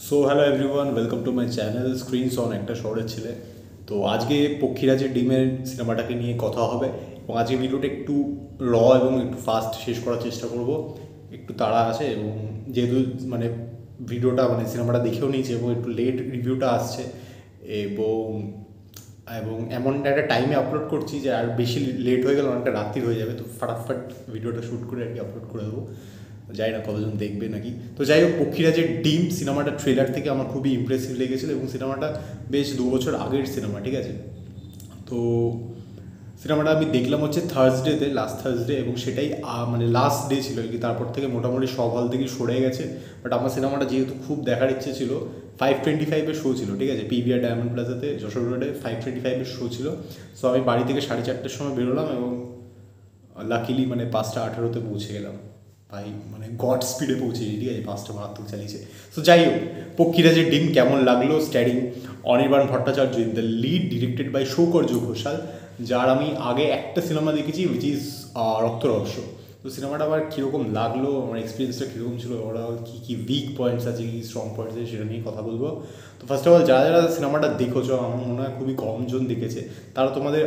So hello everyone, welcome to my channel screens on একটা শহরের ছেলে। তো আজকে পক্ষীরাজের ডিমের সিনেমাটাকে নিয়ে কথা হবে এবং আজকে ভিডিওটা একটু এবং একটু ফাস্ট শেষ করার চেষ্টা করব। একটু তাড়া আছে এবং যেহেতু মানে ভিডিওটা সিনেমাটা দেখেও নিয়েছি এবং একটু লেট রিভিউটা আসছে এবং এবং এমন একটা টাইমে আপলোড করছি যে আর বেশি লেট হয়ে গেলে অনেকটা রাত্রির হয়ে যাবে। তো ফাটাফাট ভিডিওটা শ্যুট করে আর কি আপলোড করে দেবো। যাই না কতজন দেখবে নাকি। তো যাই হোক, পক্ষীরাজের ডিম সিনেমাটা ট্রেলার থেকে আমার খুবই ইমপ্রেসিভ লেগেছিলো এবং সিনেমাটা বেশ 2 বছর আগের সিনেমা, ঠিক আছে। তো সিনেমাটা আমি দেখলাম হচ্ছে থার্সডেতে, লাস্ট থার্সডে, এবং সেটাই লাস্ট ডে ছিল আর কি। তারপর থেকে মোটামুটি সব হল থেকে সরে গেছে। বাট আমার সিনেমাটা যেহেতু খুব দেখার ইচ্ছে ছিল, 5:25 শো ছিল, ঠিক আছে, পিভিআর ডায়মন্ড প্লাজাতে যশোর রোডে 5:25 শো ছিল। সো আমি বাড়ি থেকে 4:30টার সময় বেরোলাম এবং লাকিলি 5:18 পৌঁছে গেলাম। ভাই গড স্পিডে পৌঁছেছি, ঠিক আছে, 5টা চালিয়েছে। সো যাই হোক, পক্ষীরাজের ডিম কেমন লাগলো? Starring Anirban Bhattacharya in the lead, directed by Shaukarya Ghoshal, যার আমি আগে একটা সিনেমা দেখেছি উইচ ইজ রক্তরহস্য। তো সিনেমাটা আবার কীরকম লাগলো, আমার এক্সপিরিয়েন্সটা কীরকম ছিল, ওরা কী কী উইক পয়েন্টস আছে, কী স্ট্রং পয়েন্টস আছে, সেটা নিয়ে কথা বলবো। তো ফার্স্ট অফ অল, যারা যারা সিনেমাটা দেখেছো, আমার মনে হয় খুবই কমজন দেখেছে, তারা তোমাদের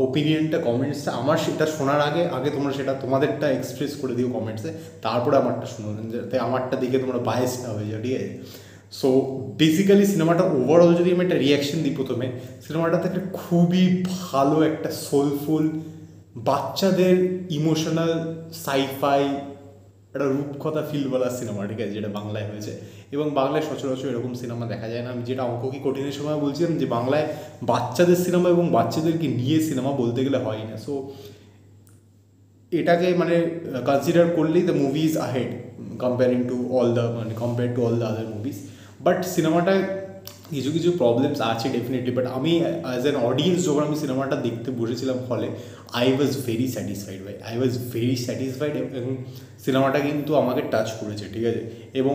ওপিনিয়নটা কমেন্টসটা আমার সেটা শোনার আগে আগে তোমরা সেটা তোমাদেরটা এক্সপ্রেস করে দিও কমেন্টসে, তারপরে আমারটা শুনো, যাতে আমারটা দেখে তোমরা বায়াস না হয়ে যাও, ঠিক আছে। সো বেসিক্যালি সিনেমাটা ওভারঅল যদি আমি একটা রিয়াকশন দিই প্রথমে, সিনেমাটাতে একটা খুবই ভালো একটা সোলফুল বাচ্চাদের ইমোশনাল সাইফাই একটা রূপকথা ফিলওয়ালা সিনেমা, ঠিক আছে, যেটা বাংলায় হয়েছে। এবং বাংলায় সচরাচর এরকম সিনেমা দেখা যায় না। আমি যেটা অঙ্ক কি কঠিনের সময় বলছিলাম যে বাংলায় বাচ্চাদের সিনেমা এবং বাচ্চাদেরকে নিয়ে সিনেমা বলতে গেলে হয় না। সো এটাকে কনসিডার করলেই the movie is ahead compare to all the other movies. But সিনেমাটায় কিছু কিছু প্রবলেমস আছে ডেফিনেটলি। বাট আমি অ্যাজ অ্যান অডিয়েন্স যখন আমি সিনেমাটা দেখতে বসেছিলাম হলে, আই ওয়াজ ভেরি স্যাটিসফাইড এবং সিনেমাটা কিন্তু আমাকে টাচ করেছে, ঠিক আছে। এবং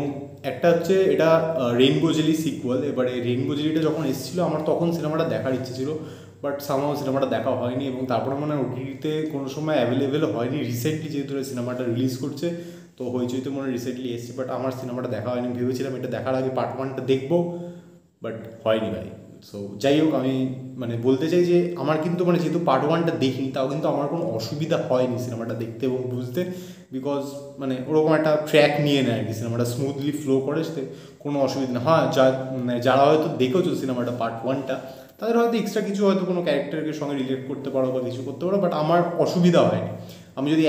একটা হচ্ছে এটা রেইনবো জেলি সিকুয়াল। এবারে রেইনবো জেলিটা যখন এসেছিলো আমার তখন সিনেমাটা দেখার ইচ্ছে ছিল, বাট সামহাও সিনেমাটা দেখা হয়নি। এবং তারপরে ওটিটিতে কোনো সময় অ্যাভেলেবেল হয়নি। রিসেন্টলি যেহেতু সিনেমাটা রিলিজ করছে, তো হইচইতে রিসেন্টলি এসছে, বাট আমার সিনেমাটা দেখা হয়নি। ভেবেছিলাম এটা দেখার আগে পার্ট 1টা দেখবো, বাট হয়নি ভাই। সো যাই হোক, আমি বলতে চাই যে আমার কিন্তু যেহেতু পার্ট 1টা দেখিনি, তাও কিন্তু আমার কোনো অসুবিধা হয়নি সিনেমাটা দেখতে এবং বুঝতে, বিকজ ওরকম একটা ট্র্যাক নিয়ে নেয় আর কি, সিনেমাটা স্মুথলি ফ্লো করে, সাথে কোনো অসুবিধা না। হ্যাঁ, যারা হয়তো দেখেছো সিনেমাটা পার্ট 1টা, তাদের হয়তো এক্সট্রা কিছু হয়তো কোনো ক্যারেক্টারের সঙ্গে রিলেট করতে পারো বা কিছু করতে পারো, বাট আমার অসুবিধা হয়নি। আমি যদি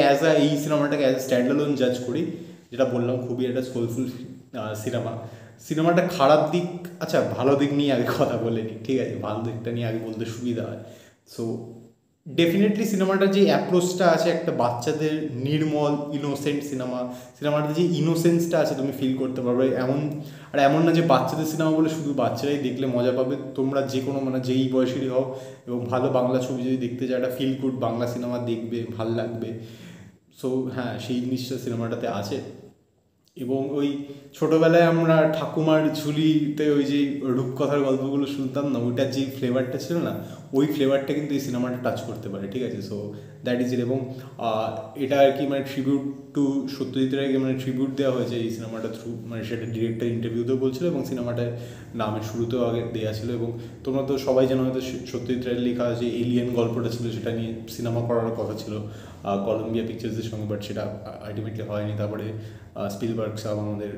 এই সিনেমাটাকে অ্যাজ এ স্ট্যান্ডঅ্যালোন জাজ করি, যেটা বললাম খুবই একটা সোলফুল সিনেমাটা খারাপ দিক, আচ্ছা ভালো দিক নিয়ে আগে কথা বলে নিই, ঠিক আছে, ভালো দিকটা নিয়ে আগে বলতে সুবিধা হয়। সো ডেফিনেটলি সিনেমাটার যে অ্যাপ্রোচটা আছে, একটা বাচ্চাদের নির্মল ইনোসেন্ট সিনেমাটাতে যে ইনোসেন্সটা আছে তুমি ফিল করতে পারবে। এমন না যে বাচ্চাদের সিনেমা বলে শুধু বাচ্চারাই দেখলে মজা পাবে। তোমরা যে কোনো যেই বয়সেরই হও এবং ভালো বাংলা ছবি যদি দেখতে চাও, একটা ফিল গুড বাংলা সিনেমা দেখবে, ভাল লাগবে। সো হ্যাঁ, সেই জিনিসটা সিনেমাটাতে আছে। এবং ওই ছোটোবেলায় আমরা ঠাকুমার ঝুলিতে ওই যে রূপকথার গল্পগুলো শুনতাম না, ওইটার যে ফ্লেভারটা ছিল না, ওই ফ্লেভারটা কিন্তু এই সিনেমাটা টাচ করতে পারে, ঠিক আছে। So that is it. এবং এটা আর কি ট্রিবিউট টু সত্যজিৎ রায়কে ট্রিবিউট দেওয়া হয়েছে এই সিনেমাটা থ্রু, সেটা ডিরেক্টর ইন্টারভিউতেও বলছিল এবং সিনেমাটার নামের শুরুতেও আগে দেওয়া ছিল। এবং তোমরা তো সবাই জানো হয়তো সত্যজিৎ রায়ের লেখা যে এলিয়েন গল্পটা ছিল, সেটা নিয়ে সিনেমা করার কথা ছিল কলম্বিয়া পিকচার্সের সঙ্গে, বাট সেটা আলটিমেটলি হয়নি। তারপরে স্পিলবার্গ সব আমাদের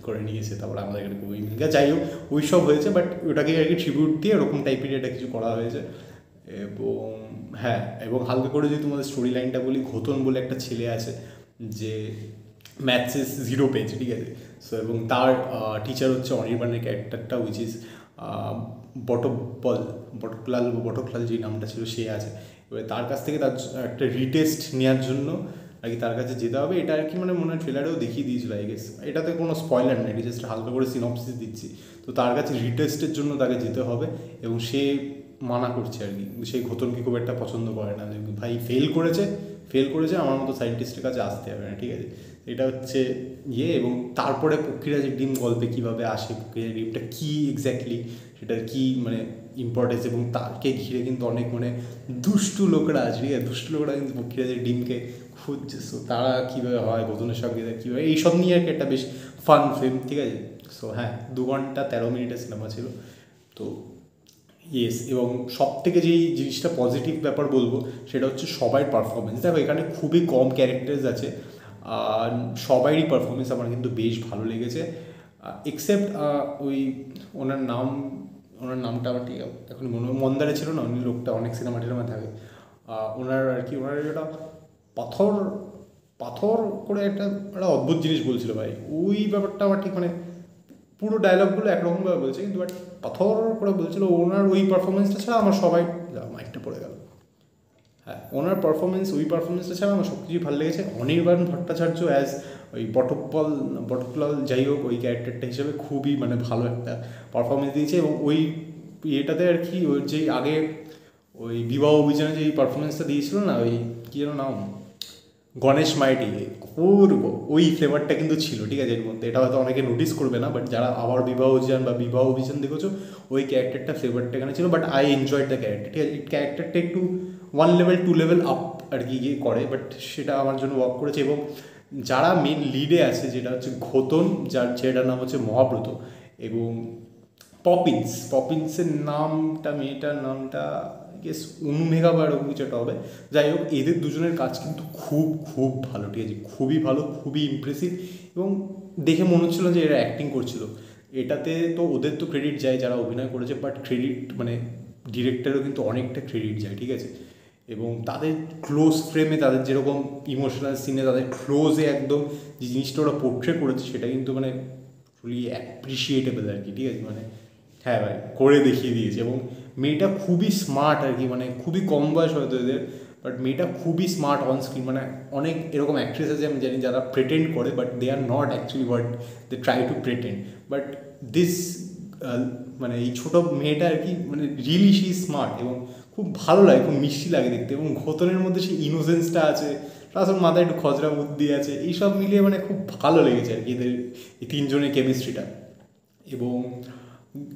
করে নিয়েছে, তারপরে আমাদের এখানে খুবই যাই হোক ওই সব হয়েছে, বাট ওটাকে আর কি ট্রিবিউট দিয়ে ওরকম টাইপের এটা কিছু করা হয়েছে। এবং হ্যাঁ, এবং হালকা করে যদি তোমাদের স্টোরি লাইনটা বলি, ঘোতন বলে একটা ছেলে আছে যে ম্যাথসেস 0 পেয়েছে, ঠিক আছে। সো এবং তার টিচার হচ্ছে অনির্বাণের ক্যারেক্টারটা উইচ ইজ বটকলাল যে নামটা ছিল সে আছে। এবার তার কাছ থেকে তার একটা রিটেস্ট নেওয়ার জন্য আর কি তার কাছে যেতে হবে। এটা আর কি মনে হয় ট্রেলারেও দেখিয়ে দিয়েছিল আই গেস। এটাতে কোনো স্পয়লার নেই, জাস্ট হালকা করে সিনপসিস দিচ্ছি। তো তার কাছে রিটেস্টের জন্য তাকে যেতে হবে এবং সে মানা করছে আর কি। সেই ঘোতনকে খুব একটা পছন্দ করে না, ভাই ফেল করেছে আমার মতো সায়েন্টিস্টের কাছে আসতে হবে না, ঠিক আছে। এটা হচ্ছে এবং তারপরে পক্ষীরাজের ডিম গল্পে কীভাবে আসে, পক্ষীরাজের ডিমটা কী এক্স্যাক্টলি, সেটার কী ইম্পর্টেন্স, এবং তাকে ঘিরে কিন্তু অনেক দুষ্টু লোকরা আছে, ঠিক আছে। দুষ্টু লোকরা কিন্তু পক্ষীরাজের ডিমকে খুঁজছে। সো তারা কীভাবে হয়, ঘোতনের সঙ্গে কীভাবে, এইসব নিয়ে আর কি একটা বেশ ফান ফিল্ম, ঠিক আছে। সো হ্যাঁ, 2 ঘন্টা 13 মিনিটের সিনেমা ছিল। তো ইয়েস, এবং সব থেকে যেই জিনিসটা পজিটিভ ব্যাপার বলবো সেটা হচ্ছে সবাই পারফরমেন্স। দেখো এখানে খুবই কম ক্যারেক্টার্স আছে, আর সবারই পারফরমেন্স আমার কিন্তু বেশ ভালো লেগেছে, এক্সেপ্ট ওই ওনার নাম, ওনার নামটা আমার ঠিক এখন মন্দারে ছিল না, উনি লোকটা অনেক সিনেমা টিনেমা থাকে, ওনার আর কি ওনার একটা পাথর পাথর করে একটা একটা অদ্ভুত জিনিস বলছিল ভাই, ওই ব্যাপারটা আমার ঠিক মানে পুরো ডায়লগগুলো একরকমভাবে বলছে কিন্তু বাট পাথর করে বলছিল, ওনার ওই পারফরমেন্সটা ছাড়া আমার সবাই মাইকটা পড়ে গেল, হ্যাঁ ওনার পারফরমেন্স, ওই পারফরমেন্সটা ছাড়া আমার সব কিছুই ভালো লেগেছে। অনির্বাণ ভট্টাচার্য অ্যাজ ওই বটকলাল যাই হোক, ওই ক্যারেক্টারটা হিসেবে খুবই মানে ভালো একটা পারফরমেন্স দিয়েছে। এবং ওই ইয়েটাতে আর কি ওই যেই আগে ওই বিবাহ অভিযানে যেই পারফরমেন্সটা দিয়েছিল না, ওই কী যেন নাম, গণেশ মাইটি, ওই ফ্লেভারটা কিন্তু ছিল, ঠিক আছে এর মধ্যে। এটা হয়তো অনেকে নোটিস করবে না, বাট যারা আবার বিবাহ অভিযান বা বিবাহ অভিযান দেখেছো, ওই ক্যারেক্টারটা ফ্লেভারটা এখানে ছিল। But I enjoyed the character, ঠিক আছে। ক্যারেক্টারটা একটু 1 লেভেল 2 লেভেল আপ আর কি গিয়ে করে, বাট সেটা আমার জন্য ওয়ার্ক করেছে। এবং যারা মেন লিডে আছে, যেটা হচ্ছে ঘোতন, যেটার নাম হচ্ছে মহাব্রত, এবং পপিন্সের নামটা, মেয়েটার নামটা গেস অনুমেঘা বা এরকম কিছু একটা হবে। যাই হোক, এদের দুজনের কাজ কিন্তু খুব খুব ভালো, ঠিক আছে, খুবই ভালো, খুবই ইমপ্রেসিভ। এবং দেখে মনে হচ্ছিল যে এরা অ্যাক্টিং করছিল। এটাতে তো ওদের তো ক্রেডিট যায় যারা অভিনয় করেছে, বাট ক্রেডিট মানে ডিরেক্টরেরও কিন্তু অনেকটা ক্রেডিট যায়, ঠিক আছে। এবং তাদের ক্লোজ ফ্রেমে, তাদের যেরকম ইমোশনাল সিনে, তাদের ক্লোজে একদম যে জিনিসটা ওরা পোর্ট্রে করেছে, সেটা কিন্তু মানে ফুলি অ্যাপ্রিসিয়েটেবল আর কি, ঠিক আছে। মানে হ্যাঁ ভাই, করে দেখিয়ে দিয়েছে। এবং মেয়েটা খুবই স্মার্ট আর কি, মানে খুবই কম বয়স হয়তো এদের, বাট মেয়েটা খুবই স্মার্ট অন স্ক্রিন। মানে অনেক এরকম অ্যাক্ট্রেস আছে আমি জানি যারা প্রেটেন্ড করে, but they are not actually what they try to pretend. But this মানে এই ছোটো মেয়েটা আর কি মানে রিয়েলি শি স্মার্ট, এবং খুব ভালো লাগে, খুব মিষ্টি লাগে দেখতে। এবং ঘোতনের মধ্যে সেই ইনোসেন্সটা আছে, প্লাস ওর মাথায় একটু খজরা বুদ্ধি আছে, এইসব মিলিয়ে মানে খুব ভালো লেগেছে আর কি এদের এই তিনজনের কেমিস্ট্রিটা। এবং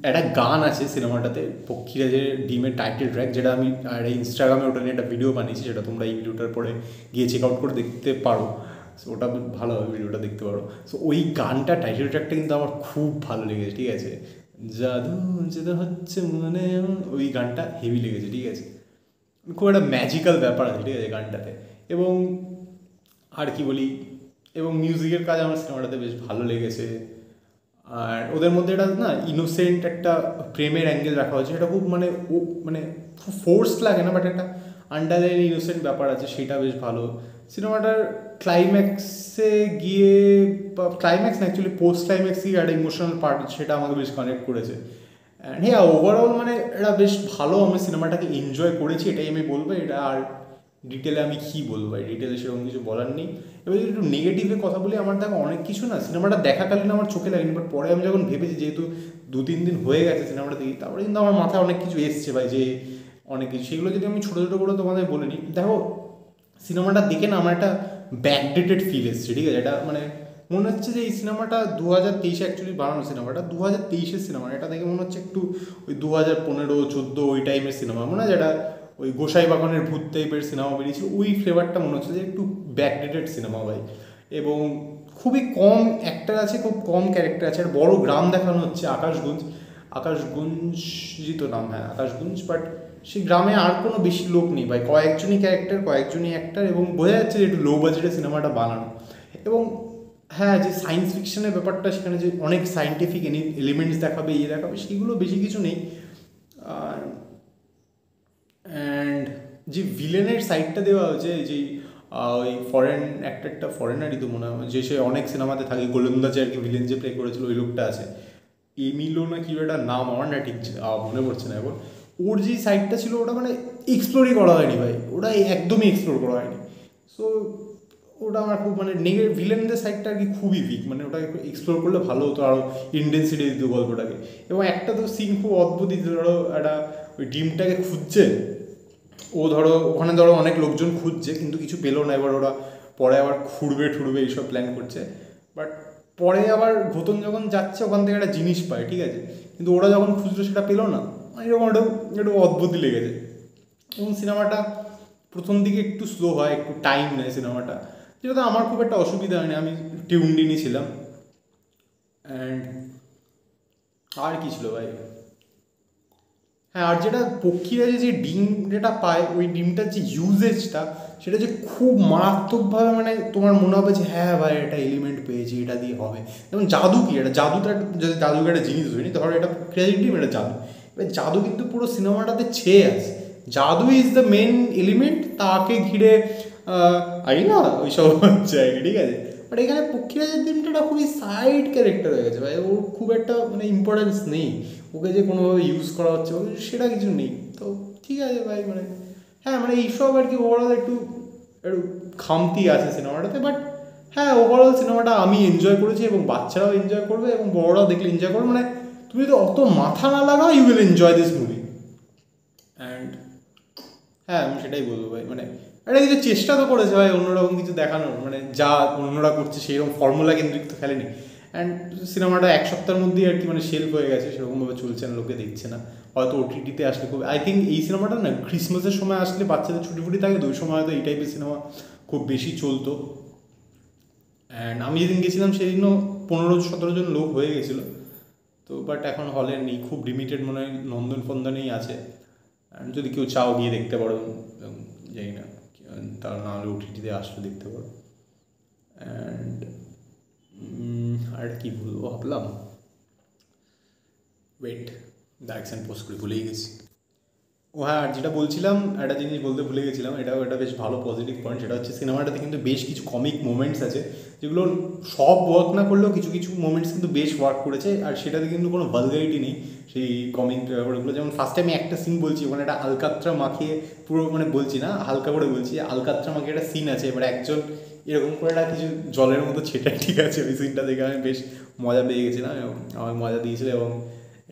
একটা গান আছে সিনেমাটাতে, পক্ষীরাজের ডিমের টাইটেল ট্র্যাক, যেটা আমি আর ইনস্টাগ্রামে ওটা নিয়ে একটা ভিডিও বানিয়েছি, সেটা তোমরা এই ভিডিওটার পরে গিয়ে চেক আউট করে দেখতে পারো। সো ওটা ভালোভাবে ভিডিওটা দেখতে পারো। সো ওই গানটা, টাইটেল ট্র্যাকটা কিন্তু আমার খুব ভালো লেগেছে, ঠিক আছে। জাদু যেটা হচ্ছে মনে, ওই গানটা হেভি লেগেছে, ঠিক আছে। খুব একটা ম্যাজিক্যাল ব্যাপার আছে, ঠিক আছে গানটাতে। এবং আর কি বলি, এবং মিউজিকের কাজ আমার সিনেমাটাতে বেশ ভালো লেগেছে। আর ওদের মধ্যে এটা না ইনোসেন্ট একটা প্রেমের অ্যাঙ্গেল রাখা হয়েছে, সেটা খুব মানে ও মানে খুব ফোর্সড লাগে না, বাট একটা আন্ডারলাইন ইনোসেন্ট ব্যাপার আছে, সেটা বেশ ভালো। সিনেমাটার ক্লাইম্যাক্সে গিয়ে, বা ক্লাইম্যাক্স না অ্যাকচুয়ালি পোস্ট ক্লাইম্যাক্সে একটা ইমোশনাল পার্ট, সেটা আমাকে বেশ কানেক্ট করেছে। অ্যান্ড হ্যাঁ, ওভারঅল মানে এটা বেশ ভালো, আমি সিনেমাটাকে এনজয় করেছি, এটাই আমি বলবো। এটা আর ডিটেলে আমি কী বলবো ভাই, ডিটেলে সেরকম কিছু বলার নেই। এবার যদি একটু নেগেটিভের কথা বলি, আমার দেখো অনেক কিছু না সিনেমাটা দেখাকালীন আমার চোখে লাগেনি, বাট পরে আমি যখন ভেবেছি, যেহেতু 2-3 দিন হয়ে গেছে সিনেমাটা দেখি, তারপরে কিন্তু আমার মাথায় অনেক কিছু এসছে ভাই, যে অনেক কিছু, সেগুলো যদি আমি ছোটো ছোটো করে তোমাদের বলে নিই। দেখো সিনেমাটা দেখে না আমার একটা ব্যাকডেটেড ফিল এসছে, ঠিক আছে। এটা মানে মনে হচ্ছে যে এই সিনেমাটা 2023 অ্যাকচুয়ালি বানানো সিনেমাটা, 2023-এর সিনেমা। এটা দেখে মনে হচ্ছে একটু ওই 2015-14 ওই টাইমের সিনেমা, মনে হয় যেটা ওই গোসাই বাগানের ভূত টাইপের সিনেমা বেরিয়েছিল, ওই ফ্লেভারটা মনে হচ্ছে যে একটু ব্যাকডেটেড সিনেমা ভাই। এবং খুবই কম অ্যাক্টার আছে, খুব কম ক্যারেক্টার আছে। আর বড় গ্রাম দেখানো হচ্ছে, আকাশগঞ্জই তো নাম, হ্যাঁ আকাশগঞ্জ। বাট সেই গ্রামে আর কোনো বেশি লোক নেই ভাই, কয়েকজনই ক্যারেক্টার, কয়েকজনই অ্যাক্টার, এবং বোঝা যাচ্ছে যে একটু লো বাজেটে সিনেমাটা বানানো। এবং হ্যাঁ, যে সায়েন্স ফিকশনের ব্যাপারটা, সেখানে যে অনেক সায়েন্টিফিক এলিমেন্টস দেখাবে, দেখাবে, সেগুলো বেশি কিছু নেই। আর অ্যান্ড যে ভিলেনের সাইডটা দেওয়া হয়েছে, যে ওই ফরেন অ্যাক্টারটা, ফরেনারই তো মনে হয়, যে সে অনেক সিনেমাতে থাকে, গোলন্দাজে আর কি ভিলেন যে প্লে করেছিল, ওই লোকটা আছে, এমিলো না কি একটা নাম, আমার না ঠিক মনে পড়ছে না এখন। ওর যে সাইডটা ছিল, ওটা মানে এক্সপ্লোরই করা হয়নি ভাই, ওটা একদমই এক্সপ্লোর করা হয়নি। সো ওটা আমার খুব মানে ভিলেনদের সাইডটা আর কি খুবই উইক, মানে ওটাকে এক্সপ্লোর করলে ভালো হতো, আরও ইন্টেন্সিটি দিত গল্পটাকে। এবং একটা তো সিন খুব অদ্ভুত, ধরো একটা ওই ডিমটাকে খুঁজছে ও, ধরো ওখানে ধরো অনেক লোকজন খুঁজছে, কিন্তু কিছু পেলো না। এবার ওরা পরে আবার খুঁড়বে এইসব প্ল্যান করছে, বাট পরে আবার ঘোতন যখন যাচ্ছে, ওখান থেকে একটা জিনিস পায়, ঠিক আছে, কিন্তু ওরা যখন খুঁজলো সেটা পেলো না। এরকম একটু অদ্ভুতই লেগেছে। এবং সিনেমাটা প্রথম দিকে একটু স্লো হয়, একটু টাইম নেয় সিনেমাটা, যেটা আমার খুব একটা অসুবিধা হয়নি, আমি টিউনড ইনই ছিলাম। অ্যান্ড আর কি ছিল ভাই, হ্যাঁ আর যেটা পক্ষীরা যে ডিম যেটা পায় ওই ডিমটার যে ইউজেজটা সেটা যে খুব মারাত্মকভাবে, মানে তোমার মনে হবে যে হ্যাঁ ভাই এটা এলিমেন্ট পেয়েছি, এটা দিয়ে হবে। যেমন জাদু কি, এটা জাদুটা যদি জাদুকে একটা জিনিস ধরি, ধরো এটা পক্ষীরা ডিম, এটা জাদু। এবার জাদু কিন্তু পুরো সিনেমাটাতে ছেয়ে আছে, জাদু ইজ দ্য মেন এলিমেন্ট, তাকে ঘিরে না ওইসব জায়গা, ঠিক আছে। বাট এখানে পক্ষীরাজের ডিমটা খুবই সাইড ক্যারেক্টার হয়ে গেছে ভাই, ওর খুব একটা মানে ইম্পর্টেন্স নেই, ওকে যে কোনোভাবে ইউজ করা হচ্ছে সেটা কিছু নেই। তো ঠিক আছে ভাই, মানে হ্যাঁ মানে এইসব আর কি ওভারঅল একটু একটু খামতি আছে সিনেমাটাতে। বাট হ্যাঁ ওভারঅল সিনেমাটা আমি এনজয় করেছি এবং বাচ্চারাও এনজয় করবে এবং বড়রাও দেখলে এনজয় করবে। মানে তুমি যদি অত মাথা না লাগাও you will enjoy this movie. And হ্যাঁ আমি সেটাই বলবো ভাই, মানে একটা কিছু চেষ্টা তো করেছে ভাই অন্যরকম কিছু দেখানোর, মানে যা অন্যরা করছে সেইরকম ফর্মুলা কেন্দ্রিক তো খেলেনি। অ্যান্ড সিনেমাটা এক সপ্তাহের মধ্যেই আর কি মানে শেল্ফ হয়ে গেছে, সেরকমভাবে চলছে না, লোকে দেখছে না। হয়তো ওটিটিতে আসলে খুব, আই থিঙ্ক এই সিনেমাটা না ক্রিসমাসের সময় আসলে বাচ্চাদের ছুটি ফুটি থাকে তো ওই সময় হয়তো এই টাইপের সিনেমা খুব বেশি চলতো। অ্যান্ড আমি যেদিন গেছিলাম সেদিনও 15-17 জন লোক হয়ে গেছিলো। তো বাট এখন হলে নেই, খুব লিমিটেড মনে হয় নন্দন ফন্দনেই আছে। অ্যান্ড যদি কেউ চাও গিয়ে দেখতে পারো, জানি না তার না হলে ওটিটিতে আসলে দেখতে পারো। অ্যান্ড আর কি বলবো ভাবলাম, ওয়েট দ্য অ্যাকশন পোস্ট করে ভুলেই গেছি। ও হ্যাঁ আর যেটা বলছিলাম একটা জিনিস বলতে ভুলে গেছিলাম, এটাও একটা বেশ ভালো পজিটিভ পয়েন্ট, সেটা হচ্ছে সিনেমাটাতে কিন্তু বেশ কিছু কমিক মোমেন্টস আছে যেগুলো সব ওয়ার্ক না করলেও কিছু কিছু মোমেন্টস কিন্তু বেশ ওয়ার্ক করেছে। আর সেটাতে কিন্তু কোনো ভালগারিটি নেই সেই কমিক ব্যাপারগুলো। যেমন ফার্স্টে আমি একটা সিন বলছি, ওখানে একটা আলকাত্রা মাখিয়ে পুরো মানে বলছি না হালকা করে বলছি, আলকাত্রা মাখিয়ে একটা সিন আছে, এবার একজন এরকম করে একটা কিছু জলের মতো ছেটায়, ঠিক আছে। ওই সিনটা দেখে আমি বেশ মজা পেয়ে গেছিলাম এবং আমার মজা দিয়েছিল। এবং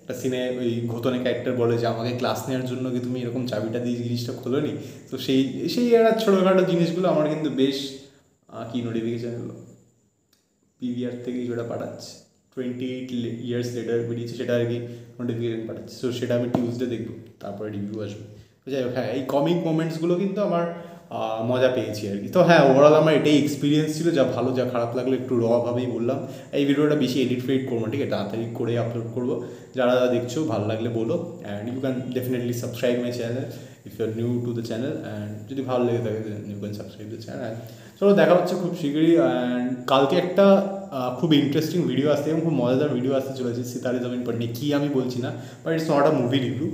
একটা সিনে ওই ঘোতনে ক্যারেক্টার বলে যে আমাকে ক্লাস নেওয়ার জন্য কি তুমি এরকম চাবিটা দিয়ে জিনিসটা খোলো নি। তো সেই সেই একটা ছোটোখাটো জিনিসগুলো আমার কিন্তু বেশ কি নোটিফিকেশান এলো পিভিআর থেকে কিছুটা পাঠাচ্ছে, 28 ইয়ার্স লেটার বেরিয়েছে সেটা আর কি নোটিফিকেশান পাঠাচ্ছে। সো সেটা আমি টিউসডে দেখবো, তারপরে রিভিউ আসবে। তো যাই হোক, হ্যাঁ এই কমিক মোমেন্টসগুলো কিন্তু আমার মজা পেয়েছি আর কি। তো হ্যাঁ ওভারঅল আমার এটাই এক্সপিরিয়েন্স ছিল, যা ভালো যা খারাপ লাগলো একটু রভাবেই বললাম। এই ভিডিওটা বেশি এডিট ফেডিট করবো, ঠিক আছে, তাড়াতাড়ি করে আপলোড করবো। যারা দেখছো ভালো লাগলে বলো, and you can definitely subscribe my channel if you are new to the channel. And যদি ভালো লেগে থাকে you can subscribe the channel. চলো দেখা হচ্ছে খুব শীঘ্রই। অ্যান্ড কালকে একটা খুব ইন্টারেস্টিং ভিডিও আসছে এবং খুব মজাদার ভিডিও আসতে চলেছে সিতারে জমিন পর নিয়ে, কী আমি বলছি না, but it's not a movie review.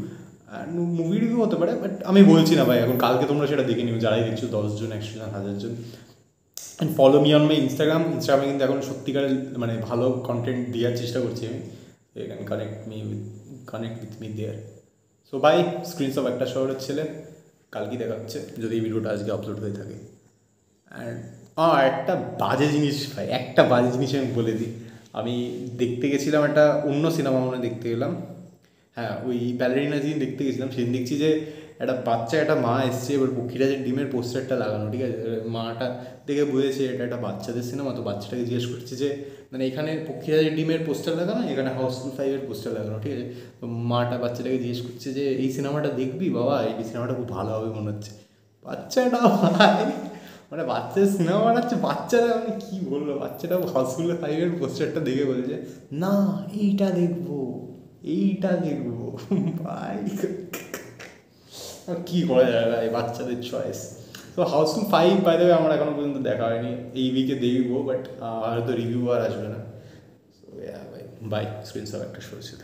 Movie review হতে পারে বাট আমি বলছি না ভাই এখন, কালকে তোমরা সেটা দেখে নিও যারাই দেখছো, 10 জন 100 জন 1000 জন। And follow me on my ইনস্টাগ্রামে কিন্তু এখন সত্যিকারের মানে ভালো কন্টেন্ট দেওয়ার চেষ্টা করছি আমি। You can connect with me there. So bye, screens of একটা শহরের ছেলে। কালকে দেখা হচ্ছে যদি এই ভিডিওটা আজকে আপলোড হয়ে থাকে। অ্যান্ড একটা বাজে জিনিস ভাই, একটা বাজে জিনিস আমি বলে দিই। আমি দেখতে গেছিলাম একটা অন্য সিনেমা মনে দেখতে গেলাম, হ্যাঁ ওই ব্যালেরিনা যেদিন দেখতে গেছিলাম সেদিন দেখছি যে একটা বাচ্চা একটা মা এসছে, এবার পক্ষীরাজের ডিমের পোস্টারটা লাগানো, ঠিক আছে। মাটা দেখে বুঝেছে এটা একটা বাচ্চাদের সিনেমা, তো বাচ্চাটাকে জিজ্ঞেস করছে যে মানে এখানে পক্ষীরাজের ডিমের পোস্টার লাগানো, এখানে হাউসফুল 5-এর পোস্টার লাগানো, ঠিক আছে। তো মাটা বাচ্চাটাকে জিজ্ঞেস করছে যে এই সিনেমাটা দেখবি বাবা, এই সিনেমাটা খুব ভালো হবে মনে হচ্ছে। বাচ্চাটা ভাই মানে বাচ্চাদের সিনেমা বানাচ্ছে, বাচ্চারা মানে কী বলবো, বাচ্চাটা হাউসফুল 5-এর পোস্টারটা দেখে বলছে না এইটা দেখবো এইটা দেখবো ভাই। কী করা যায় ভাই, বাচ্চাদের চয়েস। তো হাউসফুল 5 বাই দ্য ওয়ে আমার এখনও পর্যন্ত দেখা হয়নি, এই উইকে দেখবো, বাট হয়তো রিভিউ আর আসবে না। সো ভাই বাই, স্ক্রিনশট একটা সরষে।